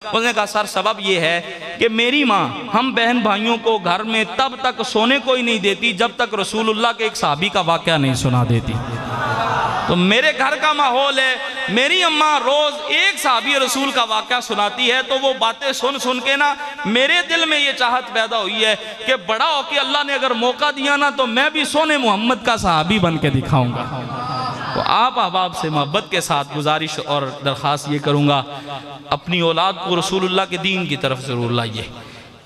اس نے کہا سر سبب یہ ہے کہ میری ماں ہم بہن بھائیوں کو گھر میں تب تک سونے کو ہی نہیں دیتی جب تک رسول اللہ کے ایک صحابی کا واقعہ نہیں سنا دیتی۔ تو میرے گھر کا ماحول ہے، میری اماں روز ایک صحابی رسول کا واقعہ سناتی ہے، تو وہ باتیں سن کے نا میرے دل میں یہ چاہت پیدا ہوئی ہے کہ بڑا ہو کے اللہ نے اگر موقع دیا نا تو میں بھی سونے محمد کا صحابی بن کے دکھاؤں گا۔ تو آپ احباب سے محبت کے ساتھ گزارش اور درخواست یہ کروں گا، اپنی اولاد کو رسول اللہ کے دین کی طرف ضرور لائیے۔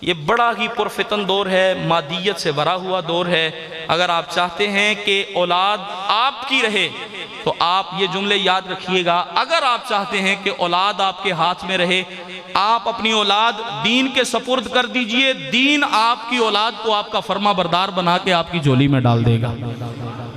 یہ بڑا ہی پرفتن دور ہے، مادیت سے بھرا ہوا دور ہے۔ اگر آپ چاہتے ہیں کہ اولاد آپ کی رہے تو آپ یہ جملے یاد رکھیے گا، اگر آپ چاہتے ہیں کہ اولاد آپ کے ہاتھ میں رہے، آپ اپنی اولاد دین کے سپرد کر دیجئے، دین آپ کی اولاد کو آپ کا فرما بردار بنا کے آپ کی جھولی میں ڈال دے گا۔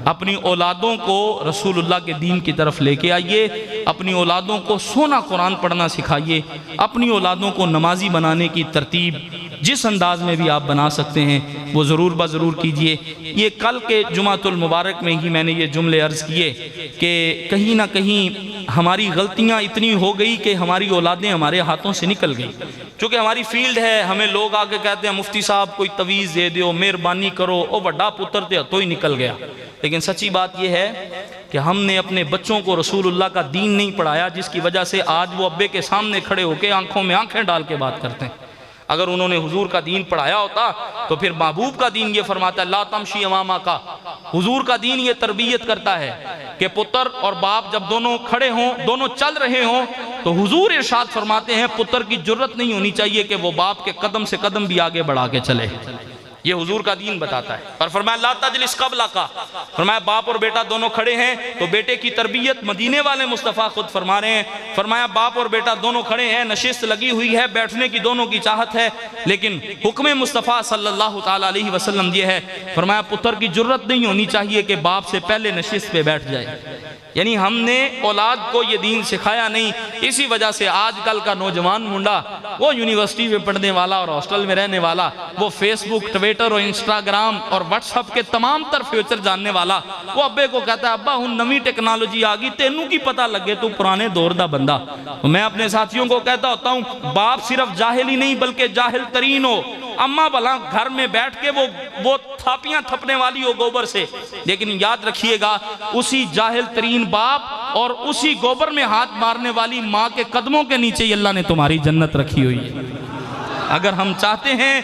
اپنی اولادوں کو رسول اللہ کے دین کی طرف لے کے آئیے، اپنی اولادوں کو سونا قرآن پڑھنا سکھائیے، اپنی اولادوں کو نمازی بنانے کی ترتیب جس انداز میں بھی آپ بنا سکتے ہیں وہ ضرور بضرور کیجئے۔ یہ کل کے جمعۃ المبارک میں ہی میں نے یہ جملے عرض کیے کہ کہیں نہ کہیں ہماری غلطیاں اتنی ہو گئی کہ ہماری اولادیں ہمارے ہاتھوں سے نکل گئی۔ چونکہ ہماری فیلڈ ہے، ہمیں لوگ آگے کہتے ہیں مفتی صاحب کوئی تویز دے دیو، مہربانی کرو، او بڑا پتر تے تو ہی نکل گیا۔ لیکن سچی بات یہ ہے کہ ہم نے اپنے بچوں کو رسول اللہ کا دین نہیں پڑھایا، جس کی وجہ سے آج وہ ابے کے سامنے کھڑے ہو کے آنکھوں میں آنکھیں ڈال کے بات کرتے ہیں۔ اگر انہوں نے حضور کا دین پڑھایا ہوتا تو پھر محبوب کا دین یہ فرماتا ہے لا تمشی اماما کا، حضور کا دین یہ تربیت کرتا ہے کہ پتر اور باپ جب دونوں کھڑے ہوں، دونوں چل رہے ہوں، تو حضور ارشاد فرماتے ہیں پتر کی جرت نہیں ہونی چاہیے کہ وہ باپ کے قدم سے قدم بھی آگے بڑھا کے چلے۔ یہ حضور کا دین بتاتا ہے۔ اور فرمایا لا تجلس قبلہ کا، فرمایا باپ اور بیٹا دونوں کھڑے ہیں تو بیٹے کی تربیت مدینے والے مصطفیٰ خود فرما رہے ہیں۔ فرمایا باپ اور بیٹا دونوں کھڑے ہیں، نشست لگی ہوئی ہے، بیٹھنے کی دونوں کی چاہت ہے، لیکن حکم مصطفیٰ صلی اللہ تعالیٰ علیہ وسلم یہ ہے، فرمایا پتر کی جرت نہیں ہونی چاہیے کہ باپ سے پہلے نشست پہ بیٹھ جائے۔ یعنی ہم نے اولاد کو یہ دین سکھایا نہیں، اسی وجہ سے آج کل کا نوجوان منڈا وہ یونیورسٹی میں پڑھنے والا اور ہاسٹل میں رہنے والا، وہ فیس بک، ٹویٹر اور انسٹاگرام اور واٹس ایپ کے تمام تر فیوچر جاننے والا، وہ ابے کو کہتا ہے ابا ہن نویں ٹیکنالوجی آگئی، تینوں کی پتہ لگے تو پرانے دور دا بندہ۔ تو میں اپنے ساتھیوں کو کہتا ہوتا ہوں باپ صرف جاہل ہی نہیں بلکہ جاہل ترین ہو، اماں بھلا گھر میں بیٹھ کے وہ تھاپیاں تھپنے والی ہو گوبر سے، لیکن یاد رکھیے گا اسی جاہل ترین باپ اور اسی گوبر میں ہاتھ مارنے والی ماں کے قدموں کے نیچے ہی اللہ نے تمہاری جنت رکھی ہوئی ہے۔ اگر ہم چاہتے ہیں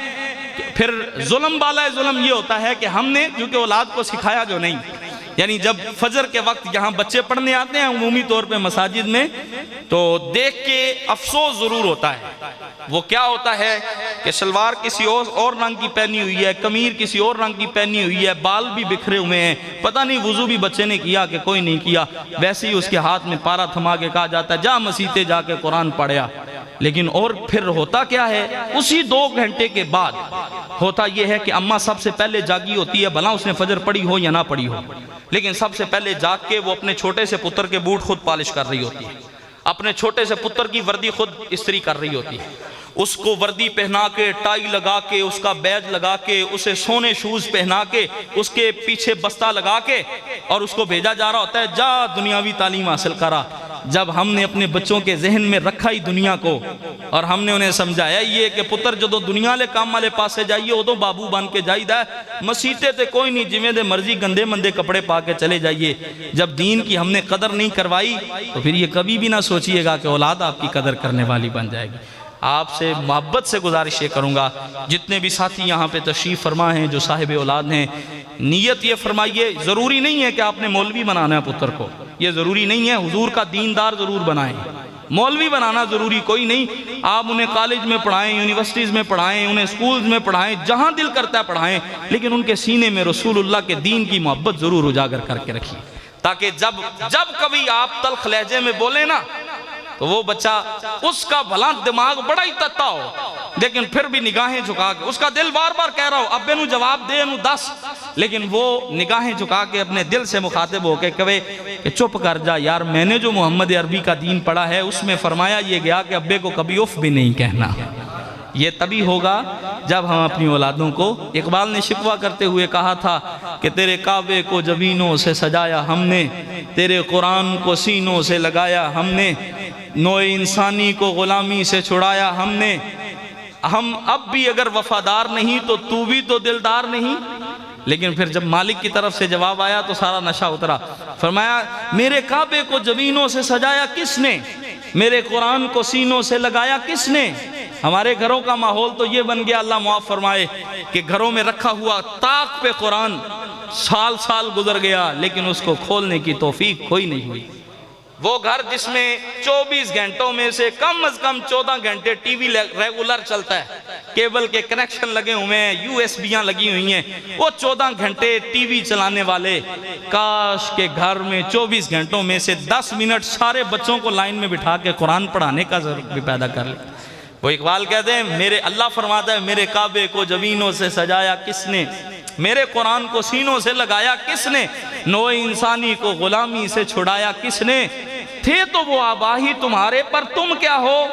پھر ظلم بالا ظلم یہ ہوتا ہے کہ ہم نے کیونکہ اولاد کو سکھایا جو نہیں، یعنی جب فجر کے وقت یہاں بچے پڑھنے آتے ہیں عمومی طور پہ مساجد میں، تو دیکھ کے افسوس ضرور ہوتا ہے۔ وہ کیا ہوتا ہے کہ شلوار کسی اور رنگ کی پہنی ہوئی ہے، کمیر کسی اور رنگ کی پہنی ہوئی ہے، بال بھی بکھرے ہوئے ہیں، پتہ نہیں وضو بھی بچے نے کیا کہ کوئی نہیں کیا، ویسے ہی اس کے ہاتھ میں پارا تھما کے کہا جاتا ہے جا مسیتے جا کے قرآن پڑھیا۔ لیکن اور پھر ہوتا کیا ہے، اسی 2 گھنٹے کے بعد ہوتا یہ ہے کہ اماں سب سے پہلے جاگی ہوتی ہے، بھلا اس نے فجر پڑھی ہو یا نہ پڑھی ہو، لیکن سب سے پہلے جاگ کے وہ اپنے چھوٹے سے پتر کے بوٹ خود پالش کر رہی ہوتی ہے، اپنے چھوٹے سے پتر کی وردی خود استری کر رہی ہوتی ہے، اس کو وردی پہنا کے، ٹائی لگا کے، اس کا بیج لگا کے، اسے سونے شوز پہنا کے، اس کے پیچھے بستہ لگا کے اور اس کو بھیجا جا رہا ہوتا ہے جا دنیاوی تعلیم حاصل کرا۔ جب ہم نے اپنے بچوں کے ذہن میں رکھا ہی دنیا کو اور ہم نے انہیں سمجھایا یہ کہ پتر جدو دنیا لے کام والے پاسے جائیے ادو بابو بن کے جائی دا ہے، مسیتے تے کوئی نہیں جویں دے مرضی گندے مندے کپڑے پا کے چلے جائیے۔ جب دین کی ہم نے قدر نہیں کروائی تو پھر یہ کبھی بھی نہ سوچئے گا کہ اولاد آپ کی قدر کرنے والی بن جائے گی۔ آپ سے محبت سے گزارش یہ کروں گا جتنے بھی ساتھی یہاں پہ تشریف فرما ہیں جو صاحب اولاد ہیں، نیت یہ فرمائیے، ضروری نہیں ہے کہ آپ نے مولوی بنانا ہے پتر کو، یہ ضروری نہیں ہے، حضور کا دیندار ضرور بنائیں، مولوی بنانا ضروری کوئی نہیں، آپ انہیں کالج میں پڑھائیں، یونیورسٹیز میں پڑھائیں، انہیں سکولز میں پڑھائیں، جہاں دل کرتا ہے پڑھائیں، لیکن ان کے سینے میں رسول اللہ کے دین کی محبت ضرور اجاگر کر کے رکھیے، تاکہ جب کبھی آپ تلخ لہجے میں بولیں نا تو وہ بچہ اس کا بھلا دماغ بڑا ہی تتا ہو لیکن پھر بھی نگاہیں جھکا کے، اس کا دل بار بار کہہ رہا ہو ابے نو جواب دے نو دس، لیکن وہ نگاہیں جھکا کے اپنے دل سے مخاطب ہو کے کہے کہ چپ کر جا یار، میں نے جو محمد عربی کا دین پڑھا ہے اس میں فرمایا یہ گیا کہ ابے کو کبھی اف بھی نہیں کہنا۔ یہ تبھی ہوگا جب ہم اپنی اولادوں کو، اقبال نے شکوہ کرتے ہوئے کہا تھا کہ تیرے کعبے کو جبینوں سے سجایا ہم نے، تیرے قرآن کو سینوں سے لگایا ہم نے، نوع انسانی کو غلامی سے چھڑایا ہم نے، ہم اب بھی اگر وفادار نہیں تو بھی تو دلدار نہیں۔ لیکن پھر جب مالک کی طرف سے جواب آیا تو سارا نشہ اترا۔ فرمایا میرے کعبے کو جبینوں سے سجایا کس نے، میرے قرآن کو سینوں سے لگایا کس نے؟ ہمارے گھروں کا ماحول تو یہ بن گیا، اللہ معاف فرمائے، کہ گھروں میں رکھا ہوا طاق پہ قرآن سال سال گزر گیا لیکن اس کو کھولنے کی توفیق کوئی نہیں ہوئی۔ وہ گھر جس میں 24 گھنٹوں میں سے کم از کم 14 گھنٹے ٹی وی ریگولر چلتا ہے، کیبل کے کنیکشن لگے ہوئے ہیں، یو ایس بیاں لگی ہوئی ہیں، وہ 14 گھنٹے ٹی وی چلانے والے، کاش کے گھر میں 24 گھنٹوں میں سے 10 منٹ سارے بچوں کو لائن میں بٹھا کے قرآن پڑھانے کا ضرورت بھی پیدا کر لے۔ وہ اقبال کہتے ہیں میرے اللہ فرماتا ہے میرے کعبے کو جبینوں سے سجایا کس نے، میرے قرآن کو سینوں سے لگایا کس نے، نوع انسانی کو غلامی سے چھڑایا کس نے؟ تھے تو وہ آبا ہی تمہارے، پر تم کیا ہو؟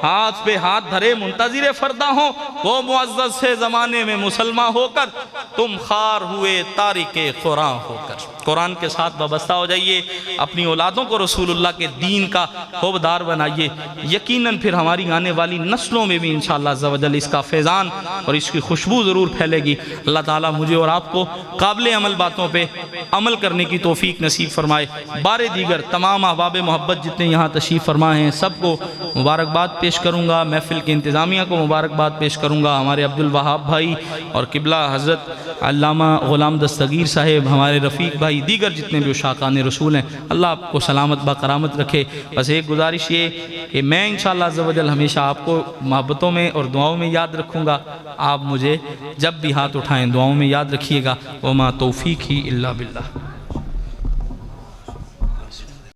ہاتھ پہ ہاتھ دھرے منتظر فردہ ہو، وہ معزز سے زمانے میں مسلمان ہو کر تم خار ہوئے تارک قرآن ہو کر۔ قرآن کے ساتھ وابستہ ہو جائیے، اپنی اولادوں کو رسول اللہ کے دین کا حوبدار بنائیے، یقیناً پھر ہماری آنے والی نسلوں میں بھی انشاءاللہ عز و جل اس کا فیضان اور اس کی خوشبو ضرور پھیلے گی۔ اللہ تعالیٰ مجھے اور آپ کو قابل عمل باتوں پہ عمل کرنے کی توفیق نصیب فرمائے۔ بار دیگر تمام احباب محبت جتنے یہاں تشریف فرما ہیں سب کو مبارکباد پیش کروں گا، محفل کی انتظامیہ کو مبارکباد پیش کروں گا، ہمارے عبدالوہاب بھائی اور قبلہ حضرت علامہ غلام دستگیر صاحب، ہمارے رفیق بھائی، دیگر جتنے بھی عشاقان رسول ہیں، اللہ آپ کو سلامت بکرامت رکھے۔ بس ایک گزارش یہ کہ میں انشاءاللہ عز و جل ہمیشہ آپ کو محبتوں میں اور دعاؤں میں یاد رکھوں گا، آپ مجھے جب بھی ہاتھ اٹھائیں دعاؤں میں یاد رکھیے گا۔ وما توفیقی الا باللہ۔